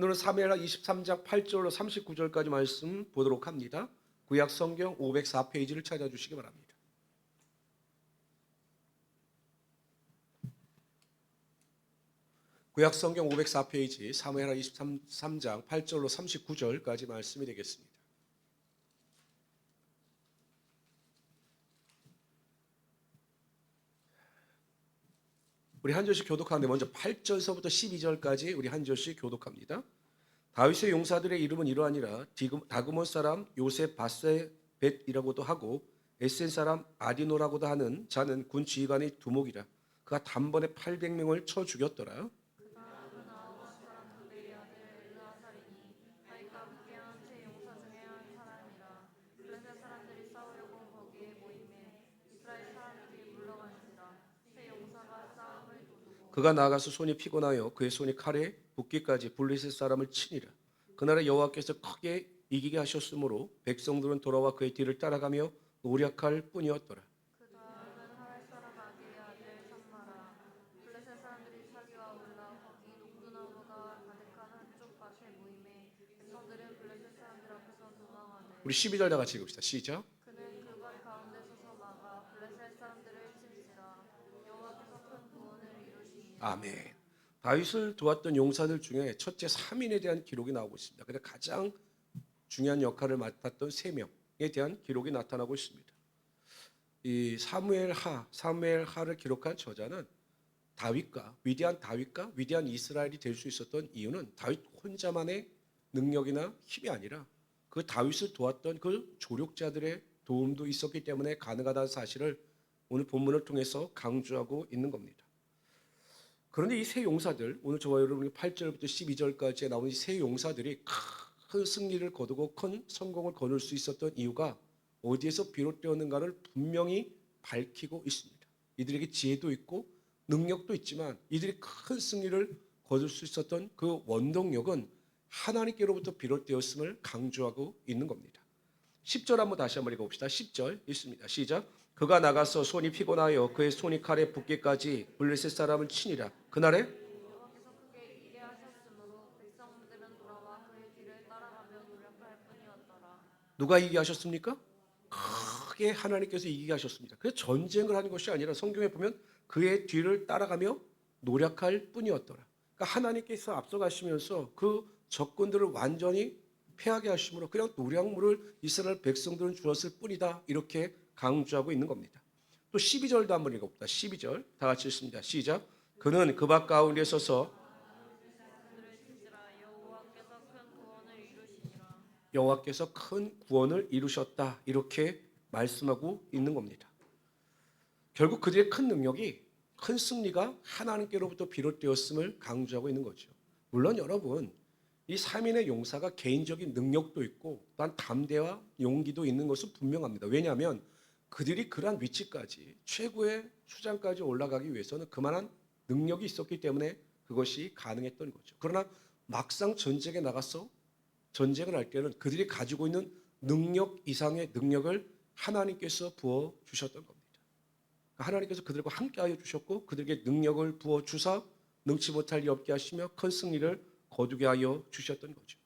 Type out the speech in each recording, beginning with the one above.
오늘은 사무엘하 23장 8절로 39절까지 말씀 보도록 합니다. 구약 성경 504페이지를 찾아주시기 바랍니다. 구약 성경 504페이지 사무엘하 23장 8절로 39절까지 말씀이 되겠습니다. 우리 한 절씩 교독하는데 먼저 8절서부터 12절까지 우리 한 절씩 교독합니다. 다윗의 용사들의 이름은 이러하니라. 다그몬 사람 요셉 바세벳이라고도 하고 에센 사람 아디노라고도 하는 자는 군 지휘관의 두목이라. 그가 단번에 800명을 쳐 죽였더라. 그가 나아가서 손이 피곤하여 그의 손이 칼에 붓기까지 블레셋 사람을 치니라. 그날에 여호와께서 크게 이기게 하셨으므로 백성들은 돌아와 그의 뒤를 따라가며 노력할 뿐이었더라. 우리 12절 다 같이 읽읍시다. 시작. 아멘. 다윗을 도왔던 용사들 중에 첫째 3인에 대한 기록이 나오고 있습니다. 근데 가장 중요한 역할을 맡았던 3명에 대한 기록이 나타나고 있습니다. 이 사무엘하를 기록한 저자는 위대한 다윗과 위대한 이스라엘이 될 수 있었던 이유는 다윗 혼자만의 능력이나 힘이 아니라 그 다윗을 도왔던 그 조력자들의 도움도 있었기 때문에 가능하다는 사실을 오늘 본문을 통해서 강조하고 있는 겁니다. 그런데 이 세 용사들, 오늘 저와 여러분이 8절부터 12절까지 나온 이 세 용사들이 큰 승리를 거두고 큰 성공을 거둘 수 있었던 이유가 어디에서 비롯되었는가를 분명히 밝히고 있습니다. 이들에게 지혜도 있고 능력도 있지만 이들이 큰 승리를 거둘 수 있었던 그 원동력은 하나님께로부터 비롯되었음을 강조하고 있는 겁니다. 10절 다시 한번 읽어봅시다. 10절 읽습니다. 시작. 그가 나가서 손이 피곤하여 그의 손이 칼에 붓기까지 블레셋 사람을 치니라. 그날에 누가 이기게 하셨습니까? 크게 하나님께서 이기게 하셨습니다. 그래서 전쟁을 하는 것이 아니라 성경에 보면 그의 뒤를 따라가며 노력할 뿐이었더라. 그러니까 하나님께서 앞서가시면서 그 적군들을 완전히 패하게 하심으로 그냥 노략물을 이스라엘 백성들은 주었을 뿐이다. 이렇게 강조하고 있는 겁니다. 또 12절도 한번 읽어봅시다. 12절 다 같이 읽습니다. 시작. 그는 그 밭 가운데 서서 여호와께서 큰 구원을 이루셨다. 이렇게 말씀하고 있는 겁니다. 결국 그들의 큰 능력이 큰 승리가 하나님께로부터 비롯되었음을 강조하고 있는 거죠. 물론 여러분 이 3인의 용사가 개인적인 능력도 있고 또한 담대와 용기도 있는 것은 분명합니다. 왜냐하면 그들이 그러한 위치까지 최고의 수장까지 올라가기 위해서는 그만한 능력이 있었기 때문에 그것이 가능했던 거죠. 그러나 막상 전쟁에 나가서 전쟁을 할 때는 그들이 가지고 있는 능력 이상의 능력을 하나님께서 부어주셨던 겁니다. 하나님께서 그들과 함께하여 주셨고 그들에게 능력을 부어주사 능치 못할 리 없게 하시며 큰 승리를 거두게 하여 주셨던 거죠.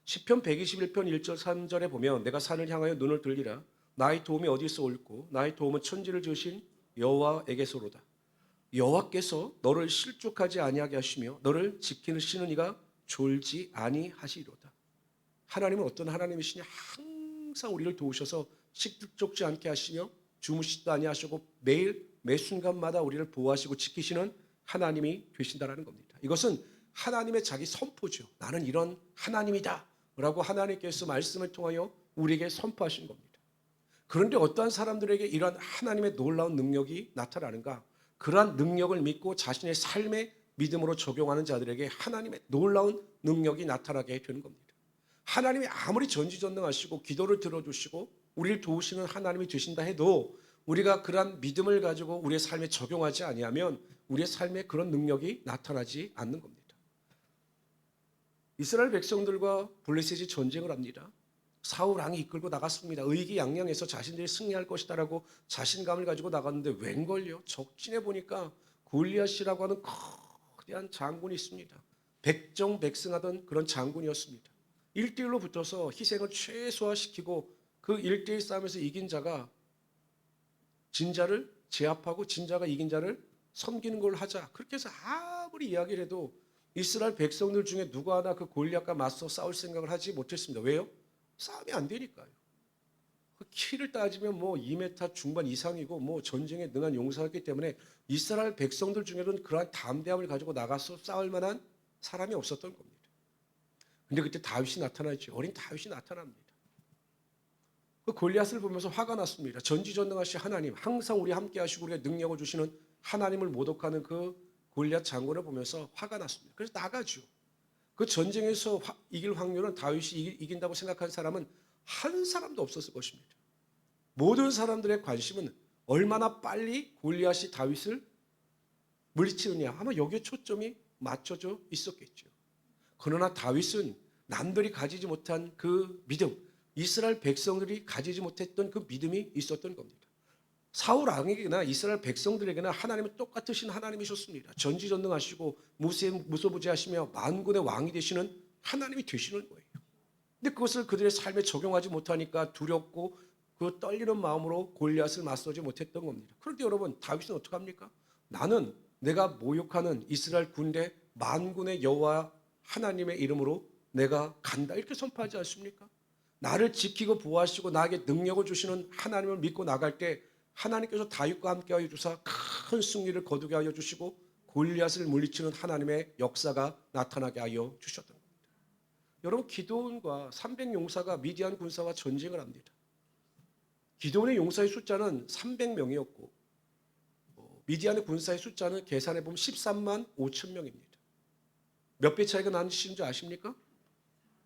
시편 121편 1절 3절에 보면 내가 산을 향하여 눈을 들리라. 나의 도움이 어디서 올고 나의 도움은 천지를 지으신 여호와에게서로다. 여호와께서 너를 실족하지 아니하게 하시며 너를 지키시는 이가 졸지 아니하시리로다. 하나님은 어떤 하나님이시냐? 항상 우리를 도우셔서 실족지 않게 하시며 주무시지도 아니하시고 매일 매 순간마다 우리를 보호하시고 지키시는 하나님이 되신다라는 겁니다. 이것은 하나님의 자기 선포죠. 나는 이런 하나님이다 라고 하나님께서 말씀을 통하여 우리에게 선포하신 겁니다. 그런데 어떠한 사람들에게 이러한 하나님의 놀라운 능력이 나타나는가? 그러한 능력을 믿고 자신의 삶의 믿음으로 적용하는 자들에게 하나님의 놀라운 능력이 나타나게 되는 겁니다. 하나님이 아무리 전지전능하시고 기도를 들어주시고 우리를 도우시는 하나님이 되신다 해도 우리가 그러한 믿음을 가지고 우리의 삶에 적용하지 아니하면 우리의 삶에 그런 능력이 나타나지 않는 겁니다. 이스라엘 백성들과 블레셋이 전쟁을 합니다. 사울 왕이 이끌고 나갔습니다. 의기양양해서 자신들이 승리할 것이다라고 자신감을 가지고 나갔는데 웬걸요? 적진에 보니까 골리앗이라고 하는 거대한 장군이 있습니다. 백정백승하던 그런 장군이었습니다. 1대1로 붙어서 희생을 최소화시키고 그 1대1 싸움에서 이긴 자가 진자를 제압하고 진자가 이긴 자를 섬기는 걸 하자. 그렇게 해서 아무리 이야기를 해도 이스라엘 백성들 중에 누구 하나 그 골리앗과 맞서 싸울 생각을 하지 못했습니다. 왜요? 싸움이 안 되니까요. 그 키를 따지면 뭐 2m 중반 이상이고 뭐 전쟁에 능한 용사였기 때문에 이스라엘 백성들 중에는 그러한 담대함을 가지고 나가서 싸울 만한 사람이 없었던 겁니다. 근데 그때 다윗이 나타나죠. 어린 다윗이 나타납니다. 그 골리앗을 보면서 화가 났습니다. 전지전능하신 하나님, 항상 우리 함께 하시고 우리가 능력을 주시는 하나님을 모독하는 그 골리앗 장군을 보면서 화가 났습니다. 그래서 나가죠. 그 전쟁에서 이길 확률은 다윗이 이긴다고 생각한 사람은 한 사람도 없었을 것입니다. 모든 사람들의 관심은 얼마나 빨리 골리앗이 다윗을 물리치느냐. 아마 여기에 초점이 맞춰져 있었겠죠. 그러나 다윗은 남들이 가지지 못한 그 믿음, 이스라엘 백성들이 가지지 못했던 그 믿음이 있었던 겁니다. 사울 왕에게나 이스라엘 백성들에게나 하나님은 똑같으신 하나님이셨습니다. 전지전능하시고 무소부지하시며 만군의 왕이 되시는 하나님이 되시는 거예요. 근데 그것을 그들의 삶에 적용하지 못하니까 두렵고 그 떨리는 마음으로 골리앗을 맞서지 못했던 겁니다. 그런데 여러분, 다윗은 어떡합니까? 나는 내가 모욕하는 이스라엘 군대 만군의 여호와 하나님의 이름으로 내가 간다, 이렇게 선포하지 않습니까? 나를 지키고 보호하시고 나에게 능력을 주시는 하나님을 믿고 나갈 때 하나님께서 다윗과 함께하여 주사 큰 승리를 거두게 하여 주시고 골리앗을 물리치는 하나님의 역사가 나타나게 하여 주셨던 겁니다. 여러분, 기드온과 300용사가 미디안 군사와 전쟁을 합니다. 기드온의 용사의 숫자는 300명이었고 미디안의 군사의 숫자는 계산해 보면 13만 5천 명입니다. 몇 배 차이가 나는지 아십니까?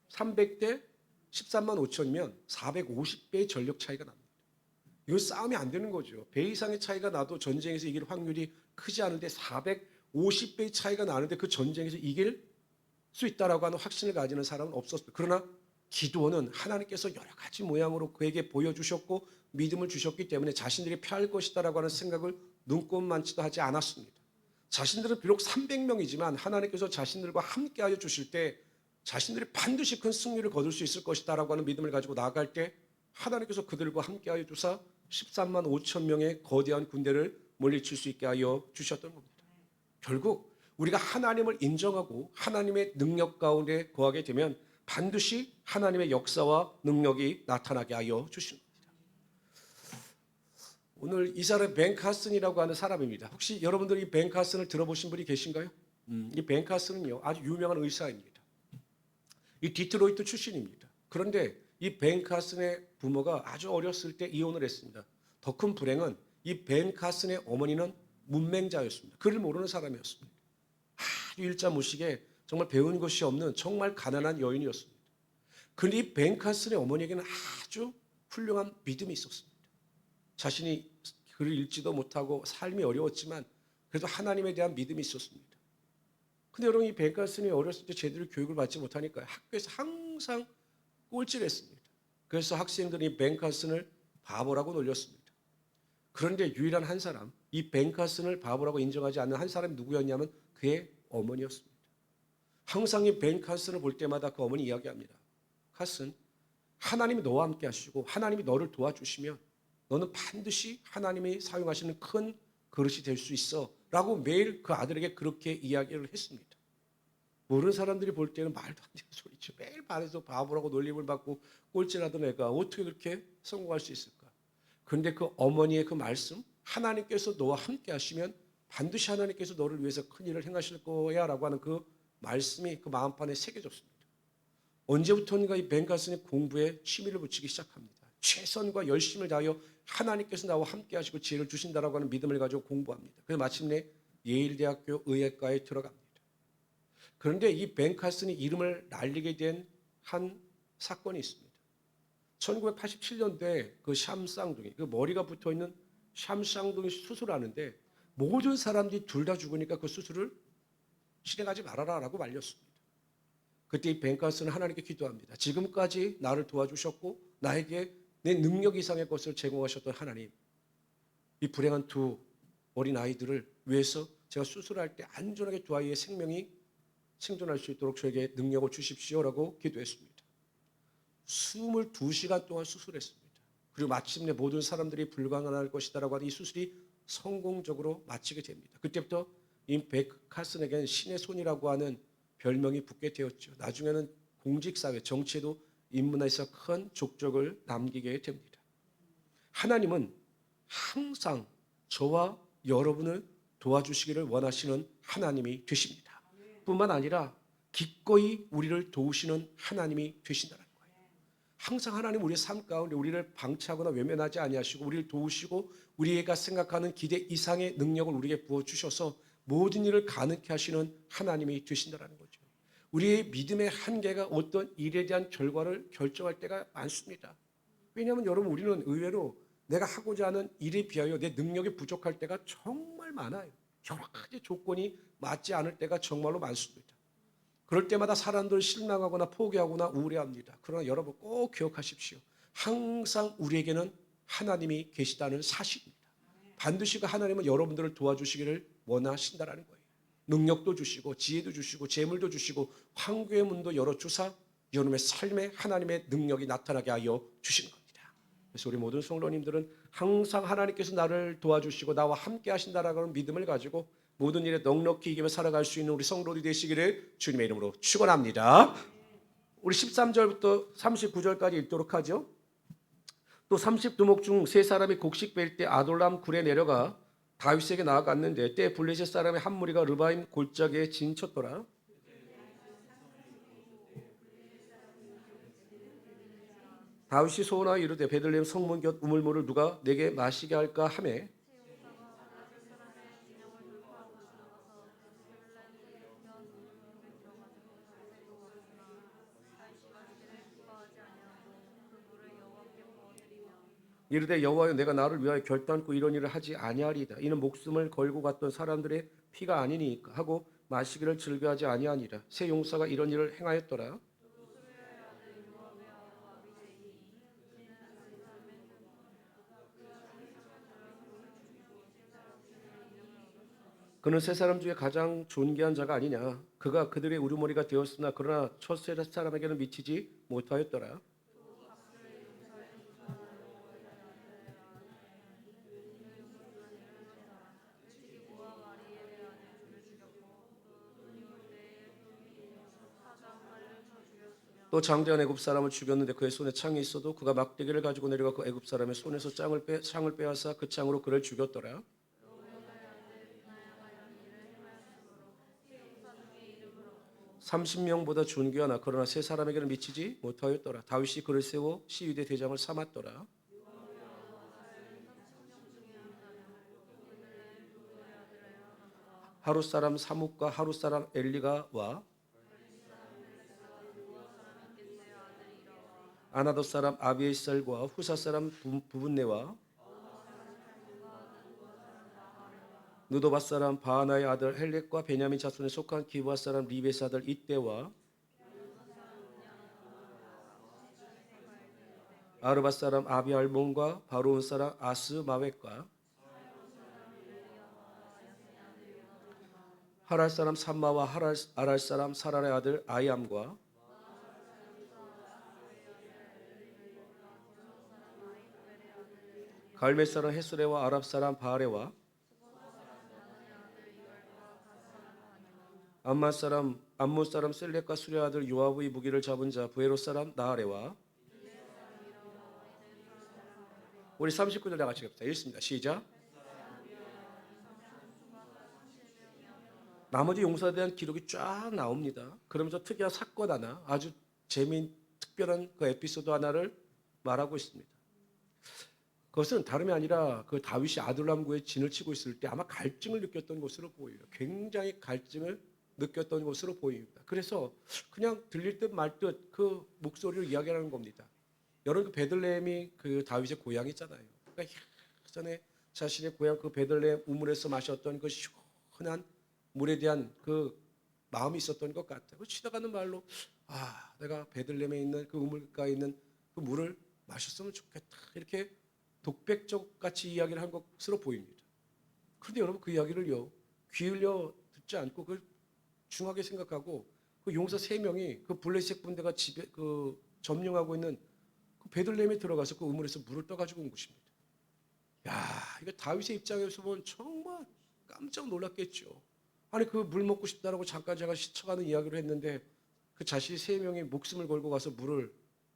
300대 13만 5천이면 450배의 전력 차이가 납니다. 이건 싸움이 안 되는 거죠. 배 이상의 차이가 나도 전쟁에서 이길 확률이 크지 않은데 450배의 차이가 나는데 그 전쟁에서 이길 수 있다라고 하는 확신을 가지는 사람은 없었어요. 그러나 기드온은 하나님께서 여러 가지 모양으로 그에게 보여주셨고 믿음을 주셨기 때문에 자신들이 패할 것이다라고 하는 생각을 눈꼽만치도 하지 않았습니다. 자신들은 비록 300명이지만 하나님께서 자신들과 함께하여 주실 때 자신들이 반드시 큰 승리를 거둘 수 있을 것이다라고 하는 믿음을 가지고 나아갈 때 하나님께서 그들과 함께하여 주사 13만 5천 명의 거대한 군대를 물리칠 수 있게 하여 주셨던 겁니다. 결국 우리가 하나님을 인정하고 하나님의 능력 가운데 거하게 되면 반드시 하나님의 역사와 능력이 나타나게 하여 주십니다. 오늘 이 사람 벤 카슨이라고 하는 사람입니다. 혹시 여러분들이 이 벤 카슨을 들어보신 분이 계신가요? 이 벤 카슨은요, 아주 유명한 의사입니다. 이 디트로이트 출신입니다. 그런데 이 벤 카슨의 부모가 아주 어렸을 때 이혼을 했습니다. 더 큰 불행은 이 벤 카슨의 어머니는 문맹자였습니다. 글을 모르는 사람이었습니다. 아주 일자무식에 정말 배운 것이 없는 정말 가난한 여인이었습니다. 그런데 이 벤 카슨의 어머니에게는 아주 훌륭한 믿음이 있었습니다. 자신이 글을 읽지도 못하고 삶이 어려웠지만 그래도 하나님에 대한 믿음이 있었습니다. 근데 여러분, 이 벤 카슨이 어렸을 때 제대로 교육을 받지 못하니까 학교에서 항상 꼴찌했습니다. 그래서 학생들이 벤 카슨을 바보라고 놀렸습니다. 그런데 유일한 한 사람, 이 벤 카슨을 바보라고 인정하지 않는 한 사람이 누구였냐면 그의 어머니였습니다. 항상 이 벤 카슨을 볼 때마다 그 어머니 이야기합니다. 카슨, 하나님이 너와 함께 하시고 하나님이 너를 도와주시면 너는 반드시 하나님이 사용하시는 큰 그릇이 될 수 있어 라고 매일 그 아들에게 그렇게 이야기를 했습니다. 모르는 사람들이 볼 때는 말도 안 되는 소리죠. 매일 반에서 바보라고 놀림을 받고 꼴찌라던 애가 어떻게 그렇게 성공할 수 있을까? 그런데 그 어머니의 그 말씀, 하나님께서 너와 함께 하시면 반드시 하나님께서 너를 위해서 큰 일을 행하실 거야 라고 하는 그 말씀이 그 마음판에 새겨졌습니다. 언제부턴가 이 벤 카슨이 공부에 취미를 붙이기 시작합니다. 최선과 열심을 다하여 하나님께서 나와 함께 하시고 지혜를 주신다라고 하는 믿음을 가지고 공부합니다. 그래서 마침내 예일대학교 의예과에 들어갑니다. 그런데 이 벤 카슨이 이름을 날리게 된 한 사건이 있습니다. 1987년도에 그 샴쌍둥이, 그 머리가 붙어 있는 샴쌍둥이 수술하는데 모든 사람들이 둘 다 죽으니까 그 수술을 실행하지 말아라라고 말렸습니다. 그때 이 벤 카슨은 하나님께 기도합니다. 지금까지 나를 도와주셨고 나에게 내 능력 이상의 것을 제공하셨던 하나님, 이 불행한 두 어린 아이들을 위해서 제가 수술할 때 안전하게 두 아이의 생명이 생존할 수 있도록 저에게 능력을 주십시오라고 기도했습니다. 22시간 동안 수술했습니다. 그리고 마침내 모든 사람들이 불가능할 것이다라고 하는 이 수술이 성공적으로 마치게 됩니다. 그때부터 이 백카슨에게는 신의 손이라고 하는 별명이 붙게 되었죠. 나중에는 공직사회, 정치에도 입문해서 큰 족적을 남기게 됩니다. 하나님은 항상 저와 여러분을 도와주시기를 원하시는 하나님이 되십니다. 뿐만 아니라 기꺼이 우리를 도우시는 하나님이 되신다는 거예요. 항상 하나님 우리의 삶 가운데 우리를 방치하거나 외면하지 아니하시고 우리를 도우시고 우리가 생각하는 기대 이상의 능력을 우리에게 부어주셔서 모든 일을 가능케 하시는 하나님이 되신다는 거죠. 우리의 믿음의 한계가 어떤 일에 대한 결과를 결정할 때가 많습니다. 왜냐하면 여러분 우리는 의외로 내가 하고자 하는 일에 비하여 내 능력이 부족할 때가 정말 많아요. 여러 가지 조건이 맞지 않을 때가 정말로 많습니다. 그럴 때마다 사람들 실망하거나 포기하거나 우울해합니다. 그러나 여러분 꼭 기억하십시오. 항상 우리에게는 하나님이 계시다는 사실입니다. 반드시 그 하나님은 여러분들을 도와주시기를 원하신다는 거예요. 능력도 주시고 지혜도 주시고 재물도 주시고 황구의 문도 열어주사 여러분의 삶에 하나님의 능력이 나타나게 하여 주시는 겁니다. 그래서 우리 모든 성도님들은 항상 하나님께서 나를 도와주시고 나와 함께 하신다라는 믿음을 가지고 모든 일에 넉넉히 이기며 살아갈 수 있는 우리 성도들이 되시기를 주님의 이름으로 축원합니다. 우리 13절부터 39절까지 읽도록 하죠. 또 30두목 중 세 사람이 곡식 뺄 때 아돌람 굴에 내려가 다윗에게 나아갔는데 때 블레셋 사람의 한 무리가 르바임 골짜기에 진쳤더라. 다윗이 소원하여 이르되 베들레헴 성문 곁 우물물을 누가 내게 마시게 할까 하매 이르되 여호와여 내가 나를 위하여 결단코 이런 일을 하지 아니하리이다. 이는 목숨을 걸고 갔던 사람들의 피가 아니니까 하고 마시기를 즐겨하지 아니하니라. 새 용사가 이런 일을 행하였더라. 그는 세 사람 중에 가장 존귀한 자가 아니냐. 그가 그들의 우두머리가 되었으나 그러나 첫 세 사람에게는 미치지 못하였더라. 또 장대한 애굽 사람을 죽였는데 그의 손에 창이 있어도 그가 막대기를 가지고 내려가 그 애굽 사람의 손에서 창을 빼앗아 그 창으로 그를 죽였더라. 30명보다 존귀하나 그러나 세 사람에게는 미치지 못하였더라. 다윗이 그를 세워 시위대 대장을 삼았더라. 하룻 사람 사묵과 하룻 사람 엘리가 와 아나돗 사람 아비에셀과 후사 사람 부분네와 느도바 사람 바하나의 아들 헬렉과 베냐민 자손에 속한 기브아 사람 리베스 아들 이때와 아르바 사람 아비알몬과 바로온 사람 아스마웻과 하랄 사람 삼마와 아랄 사람 사랄의 아들 아이암과 갈멜 사람 헤스레와 아랍 사람 바하레와 암몬 사람 셀렉과 수레 아들 요압의 무기를 잡은 자 부에롯 사람 나하레와 우리 39절 다 같이 읽읍시다. 읽습니다. 시작. 나머지 용사에 대한 기록이 쫙 나옵니다. 그러면서 특이한 사건 하나, 아주 특별한 그 에피소드 하나를 말하고 있습니다. 그것은 다름이 아니라 그 다윗이 아둘람구에 진을 치고 있을 때 아마 갈증을 느꼈던 것으로 보여요. 굉장히 갈증을 느꼈던 것으로 보입니다. 그래서 그냥 들릴 듯 말 듯 그 목소리를 이야기하는 겁니다. 여러분 그 베들레헴이 그 다윗의 고향이잖아요. 그러니까 예전에 자신의 고향 그 베들레헴 우물에서 마셨던 그 시원한 물에 대한 그 마음이 있었던 것 같아요. 지나가는 말로 내가 베들레헴에 있는 그 우물가에 있는 그 물을 마셨으면 좋겠다. 이렇게 독백적 같이 이야기를 한 것으로 보입니다. 그런데 여러분 그 이야기를요 귀 흘려 듣지 않고 그걸 중하게 생각하고 그 용사 3명이 그 블레셋 군대가 집에 그 점령하고 있는 그 베들레헴에 들어가서 그 우물에서 물을 떠가지고 온 것입니다. 야, 이거 다윗의 입장에서 보면 정말 깜짝 놀랐겠죠. 아니 그 물 먹고 싶다라고 잠깐 제가 스쳐가는 이야기를 했는데 그 자신이 3명이 목숨을 걸고 가서 물을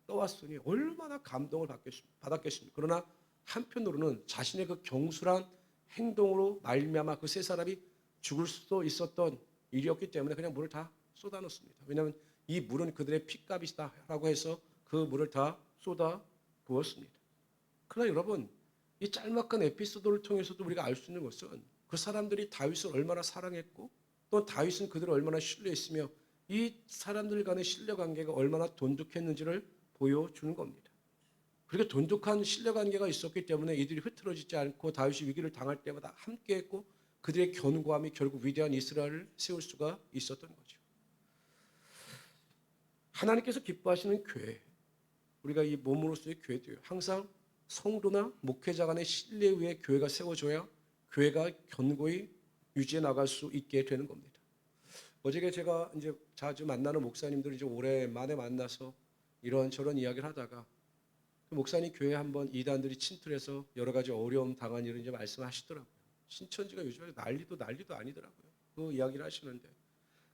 떠왔으니 얼마나 감동을 받았겠습니까? 그러나 한편으로는 자신의 그 경솔한 행동으로 말미암아 그 3사람이 죽을 수도 있었던 일이었기 때문에 그냥 물을 다 쏟아넣습니다. 왜냐하면 이 물은 그들의 핏값이다라고 해서 그 물을 다 쏟아 부었습니다. 그러나 여러분, 이 짤막한 에피소드를 통해서도 우리가 알 수 있는 것은 그 사람들이 다윗을 얼마나 사랑했고 또 다윗은 그들을 얼마나 신뢰했으며 이 사람들 간의 신뢰 관계가 얼마나 돈독했는지를 보여주는 겁니다. 그렇게 돈독한 신뢰 관계가 있었기 때문에 이들이 흐트러지지 않고 다윗이 위기를 당할 때마다 함께했고 그들의 견고함이 결국 위대한 이스라엘을 세울 수가 있었던 거죠. 하나님께서 기뻐하시는 교회, 우리가 이 몸으로서의 교회도요. 항상 성도나 목회자 간의 신뢰 위에 교회가 세워져야 교회가 견고히 유지해 나갈 수 있게 되는 겁니다. 어저께 제가 이제 자주 만나는 목사님들 이제 오랜만에 만나서 이런저런 이야기를 하다가 그 목사님 교회 한번 이단들이 침투해서 여러 가지 어려움 당한 일을 이제 말씀하시더라고요. 신천지가 요즘에 난리도 아니더라고요. 그 이야기를 하시는데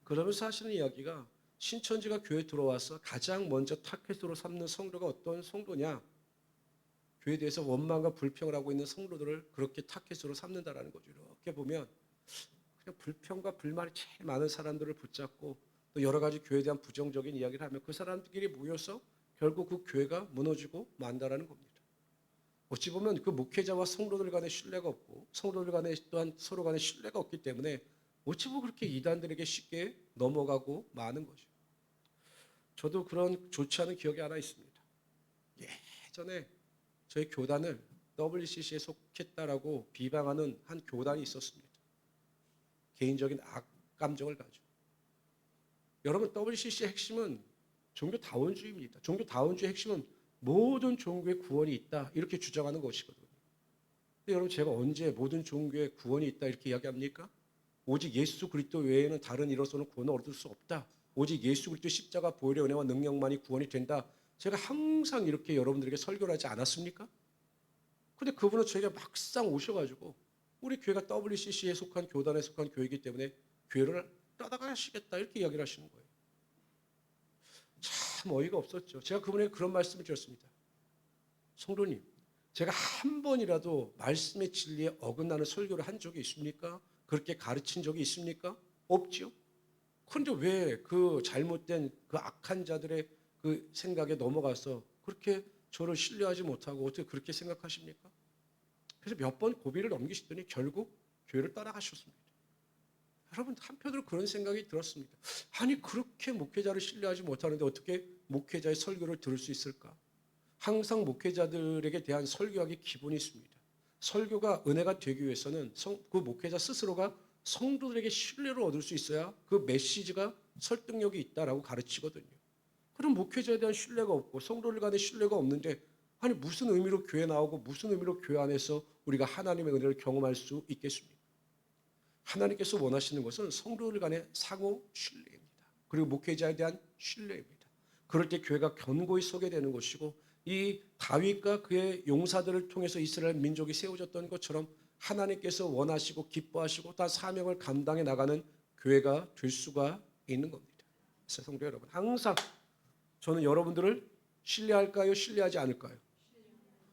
그러면서 하시는 이야기가 신천지가 교회 들어와서 가장 먼저 타겟으로 삼는 성도가 어떤 성도냐? 교회에 대해서 원망과 불평을 하고 있는 성도들을 그렇게 타겟으로 삼는다라는 거죠. 이렇게 보면 그냥 불평과 불만이 제일 많은 사람들을 붙잡고 또 여러 가지 교회에 대한 부정적인 이야기를 하면 그 사람들끼리 모여서 결국 그 교회가 무너지고 만다라는 겁니다. 어찌 보면 그 목회자와 성도들 간의 신뢰가 없고 성도들 간에 또한 서로 간의 신뢰가 없기 때문에 어찌 보면 그렇게 이단들에게 쉽게 넘어가고 마는 거죠. 저도 그런 좋지 않은 기억이 하나 있습니다. 예전에 저희 교단을 WCC에 속했다라고 비방하는 한 교단이 있었습니다. 개인적인 악감정을 가지고. 여러분 WCC의 핵심은 종교다원주의입니다. 종교다원주의 핵심은 모든 종교의 구원이 있다 이렇게 주장하는 것이거든요. 근데 여러분 제가 언제 모든 종교의 구원이 있다 이렇게 이야기합니까? 오직 예수 그리스도 외에는 다른 이로서는 구원을 얻을 수 없다. 오직 예수 그리스도 십자가 보혈의 은혜와 능력만이 구원이 된다. 제가 항상 이렇게 여러분들에게 설교를 하지 않았습니까? 근데 그분은 저에게 막상 오셔가지고 우리 교회가 WCC에 속한 교단에 속한 교회이기 때문에 교회를 떠나가시겠다 이렇게 이야기를 하시는 거예요. 참 어이가 없었죠. 제가 그분에게 그런 말씀을 드렸습니다. 성도님, 제가 한 번이라도 말씀의 진리에 어긋나는 설교를 한 적이 있습니까? 그렇게 가르친 적이 있습니까? 없지요. 그런데 왜 그 잘못된 그 악한 자들의 그 생각에 넘어가서 그렇게 저를 신뢰하지 못하고 어떻게 그렇게 생각하십니까? 그래서 몇 번 고비를 넘기시더니 결국 교회를 떠나가셨습니다. 여러분 한편으로 그런 생각이 들었습니다. 아니 그렇게 목회자를 신뢰하지 못하는데 어떻게 목회자의 설교를 들을 수 있을까? 항상 목회자들에게 대한 설교하기 기본이 있습니다. 설교가 은혜가 되기 위해서는 그 목회자 스스로가 성도들에게 신뢰를 얻을 수 있어야 그 메시지가 설득력이 있다라고 가르치거든요. 그럼 목회자에 대한 신뢰가 없고 성도들 간의 신뢰가 없는데 아니 무슨 의미로 교회 나오고 무슨 의미로 교회 안에서 우리가 하나님의 은혜를 경험할 수 있겠습니까? 하나님께서 원하시는 것은 성도들 간의 상호 신뢰입니다. 그리고 목회자에 대한 신뢰입니다. 그럴 때 교회가 견고히 서게 되는 것이고 이 다윗과 그의 용사들을 통해서 이스라엘 민족이 세워졌던 것처럼 하나님께서 원하시고 기뻐하시고 다 사명을 감당해 나가는 교회가 될 수가 있는 겁니다. 그래서 성도 여러분 항상 저는 여러분들을 신뢰할까요? 신뢰하지 않을까요?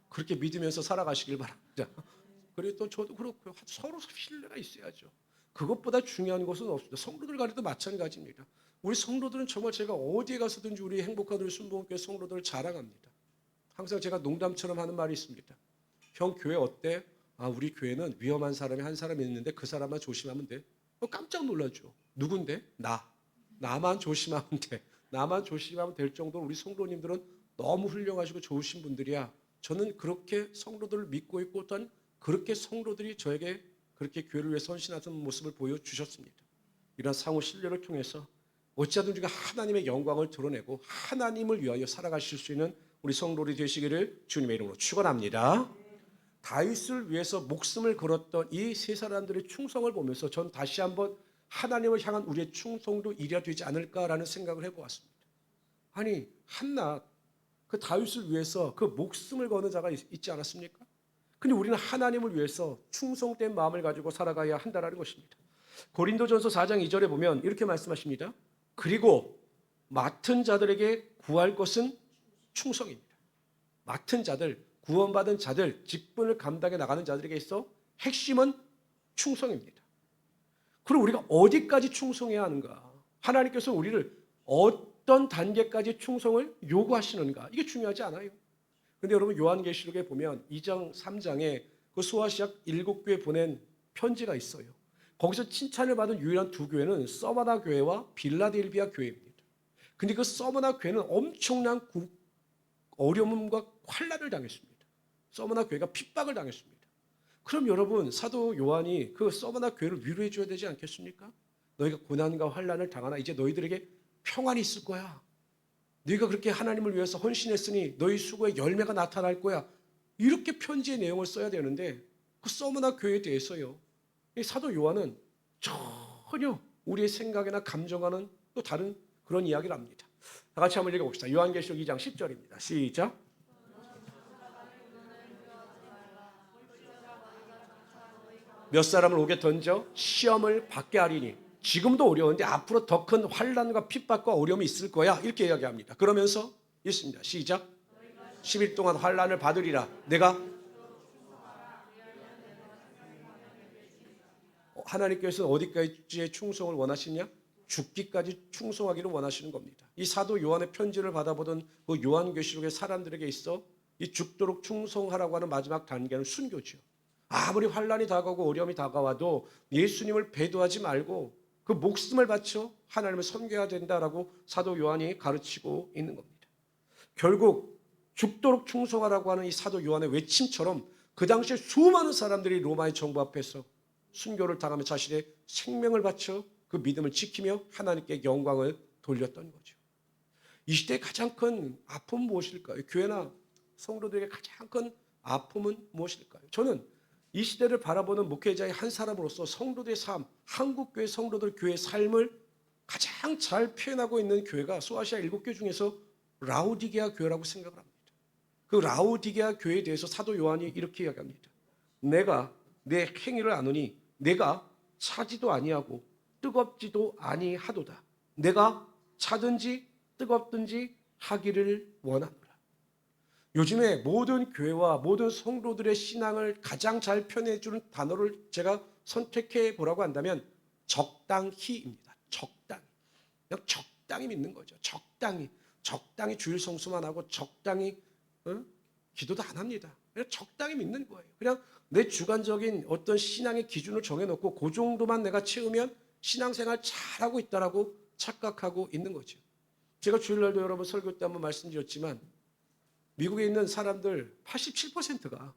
그렇게 믿으면서 살아가시길 바랍니다. 그리고 또 저도 그렇고요. 서로 신뢰가 있어야죠. 그것보다 중요한 것은 없습니다. 성도들 간에도 마찬가지입니다. 우리 성도들은 정말 제가 어디에 가서든지 우리 행복한 우리 순복음교회 성도들을 자랑합니다. 항상 제가 농담처럼 하는 말이 있습니다. 형 교회 어때? 아 우리 교회는 위험한 사람이 한 사람 있는데 그 사람만 조심하면 돼. 깜짝 놀라죠. 누군데? 나만 조심하면 돼. 나만 조심하면 될 정도로 우리 성도님들은 너무 훌륭하시고 좋으신 분들이야. 저는 그렇게 성도들을 믿고 있고 또한 그렇게 성도들이 저에게 그렇게 교회를 위해 헌신하는 모습을 보여주셨습니다. 이런 상호 신뢰를 통해서 어찌하든지 하나님의 영광을 드러내고 하나님을 위하여 살아가실 수 있는 우리 성도들이 되시기를 주님의 이름으로 축원합니다. 다윗을 위해서 목숨을 걸었던 이 세 사람들의 충성을 보면서 전 다시 한번 하나님을 향한 우리의 충성도 이래야 되지 않을까라는 생각을 해보았습니다. 아니 한낱 그 다윗을 위해서 그 목숨을 거는 자가 있지 않았습니까? 근데 우리는 하나님을 위해서 충성된 마음을 가지고 살아가야 한다는 것입니다. 고린도전서 4장 2절에 보면 이렇게 말씀하십니다. 그리고 맡은 자들에게 구할 것은 충성입니다. 맡은 자들, 구원받은 자들, 직분을 감당해 나가는 자들에게 있어 핵심은 충성입니다. 그럼 우리가 어디까지 충성해야 하는가? 하나님께서 우리를 어떤 단계까지 충성을 요구하시는가? 이게 중요하지 않아요. 근데 여러분 요한계시록에 보면 2장, 3장에 그 소아시아 7교회 보낸 편지가 있어요. 거기서 칭찬을 받은 유일한 두 교회는 서바나 교회와 빌라델비아 교회입니다. 근데 그 서바나 교회는 엄청난 어려움과 환난을 당했습니다. 서바나 교회가 핍박을 당했습니다. 그럼 여러분 사도 요한이 그 서바나 교회를 위로해 줘야 되지 않겠습니까? 너희가 고난과 환난을 당하나 이제 너희들에게 평안이 있을 거야. 너희가 그렇게 하나님을 위해서 헌신했으니 너희 수고의 열매가 나타날 거야. 이렇게 편지의 내용을 써야 되는데 그 서바나 교회에 대해서요. 이 사도 요한은 전혀 우리의 생각이나 감정과는 또 다른 그런 이야기를 합니다. 다 같이 한번 읽어봅시다. 요한계시록 2장 10절입니다. 시작. 몇 사람을 옥에 던져 시험을 받게 하리니 지금도 어려운데 앞으로 더 큰 환난과 핍박과 어려움이 있을 거야. 이렇게 이야기합니다. 그러면서 있습니다. 시작. 10일 동안 환난을 받으리라. 내가 하나님께서는 어디까지의 충성을 원하시냐? 죽기까지 충성하기를 원하시는 겁니다. 이 사도 요한의 편지를 받아보던 그 요한계시록의 사람들에게 있어 이 죽도록 충성하라고 하는 마지막 단계는 순교죠. 아무리 환난이 다가오고 어려움이 다가와도 예수님을 배도하지 말고 그 목숨을 바쳐 하나님을 섬겨야 된다라고 사도 요한이 가르치고 있는 겁니다. 결국 죽도록 충성하라고 하는 이 사도 요한의 외침처럼 그 당시에 수많은 사람들이 로마의 정부 앞에서 순교를 당하며 자신의 생명을 바쳐 그 믿음을 지키며 하나님께 영광을 돌렸던 거죠. 이 시대의 가장 큰 아픔은 무엇일까요? 교회나 성도들에게 가장 큰 아픔은 무엇일까요? 저는 이 시대를 바라보는 목회자의 한 사람으로서 성도들의 삶, 한국교회 성도들 교회의 삶을 가장 잘 표현하고 있는 교회가 소아시아 7교회 중에서 라오디게아 교회라고 생각을 합니다. 그 라오디게아 교회에 대해서 사도 요한이 이렇게 이야기합니다. 내가 내 행위를 아노니 내가 차지도 아니하고 뜨겁지도 아니하도다. 내가 차든지 뜨겁든지 하기를 원하노라. 요즘에 모든 교회와 모든 성도들의 신앙을 가장 잘 표현해주는 단어를 제가 선택해 보라고 한다면 적당히입니다. 적당히. 그냥 적당히 믿는 거죠. 적당히 주일 성수만 하고 적당히 기도도 안 합니다. 그냥 적당히 믿는 거예요. 그냥 내 주관적인 어떤 신앙의 기준을 정해놓고 그 정도만 내가 채우면 신앙생활 잘하고 있다라고 착각하고 있는 거죠. 제가 주일날도 여러분 설교 때 한번 말씀드렸지만 미국에 있는 사람들 87%가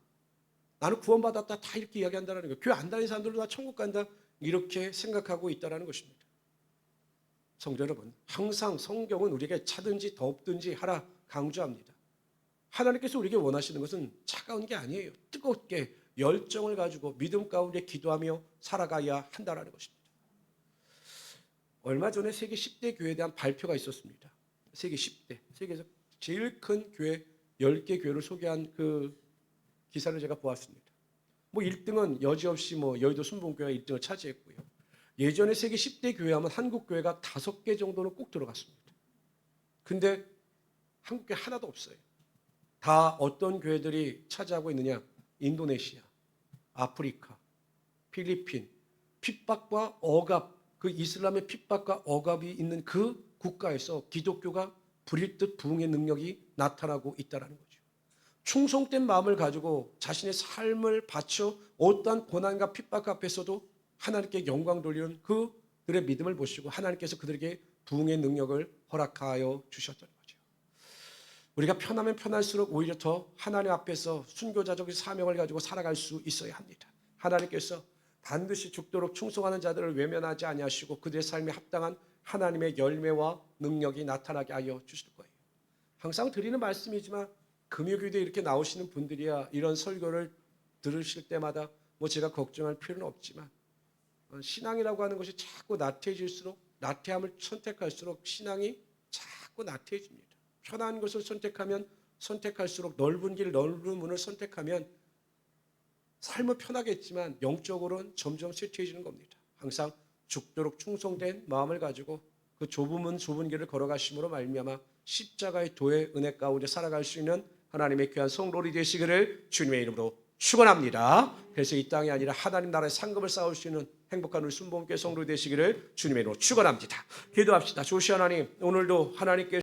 나는 구원받았다 다 이렇게 이야기한다는 거예요. 교회 안 다니는 사람들도 나 천국 간다 이렇게 생각하고 있다는 것입니다. 성도 여러분, 항상 성경은 우리에게 차든지 덥든지 하라 강조합니다. 하나님께서 우리에게 원하시는 것은 차가운 게 아니에요. 뜨겁게 열정을 가지고 믿음 가운데 기도하며 살아가야 한다는 것입니다. 얼마 전에 세계 10대 교회에 대한 발표가 있었습니다. 세계 10대, 세계에서 제일 큰 교회 10개 교회를 소개한 그 기사를 제가 보았습니다. 뭐 1등은 여지없이 뭐 여의도 순복음교회가 1등을 차지했고요. 예전에 세계 10대 교회 하면 한국 교회가 5개 정도는 꼭 들어갔습니다. 근데 한국 교회 하나도 없어요. 다 어떤 교회들이 차지하고 있느냐? 인도네시아, 아프리카, 필리핀, 핍박과 억압, 그 이슬람의 핍박과 억압이 있는 그 국가에서 기독교가 부릴 듯 부흥의 능력이 나타나고 있다는 거죠. 충성된 마음을 가지고 자신의 삶을 바쳐 어떠한 고난과 핍박 앞에서도 하나님께 영광 돌리는 그들의 믿음을 보시고 하나님께서 그들에게 부흥의 능력을 허락하여 주셨던 거죠. 우리가 편하면 편할수록 오히려 더 하나님 앞에서 순교자적인 사명을 가지고 살아갈 수 있어야 합니다. 하나님께서 반드시 죽도록 충성하는 자들을 외면하지 아니하시고 그들의 삶에 합당한 하나님의 열매와 능력이 나타나게 하여 주실 거예요. 항상 드리는 말씀이지만 금요교회에 이렇게 나오시는 분들이야 이런 설교를 들으실 때마다 뭐 제가 걱정할 필요는 없지만 신앙이라고 하는 것이 자꾸 나태해질수록 나태함을 선택할수록 신앙이 자꾸 나태해집니다. 편한 것을 선택하면 선택할수록 넓은 길 넓은 문을 선택하면 삶은 편하겠지만 영적으로는 점점 쇠퇴해지는 겁니다. 항상 죽도록 충성된 마음을 가지고 그 좁은 문 좁은 길을 걸어가심으로 말미암아 십자가의 도의 은혜 가운데 살아갈 수 있는 하나님의 귀한 성도들이 되시기를 주님의 이름으로 축원합니다. 그래서 이 땅이 아니라 하나님 나라의 상급을 쌓을 수 있는 행복한 우리 순복음교회 성도 되시기를 주님의 이름으로 축원합니다. 기도합시다. 조시 하나님, 오늘도 하나님께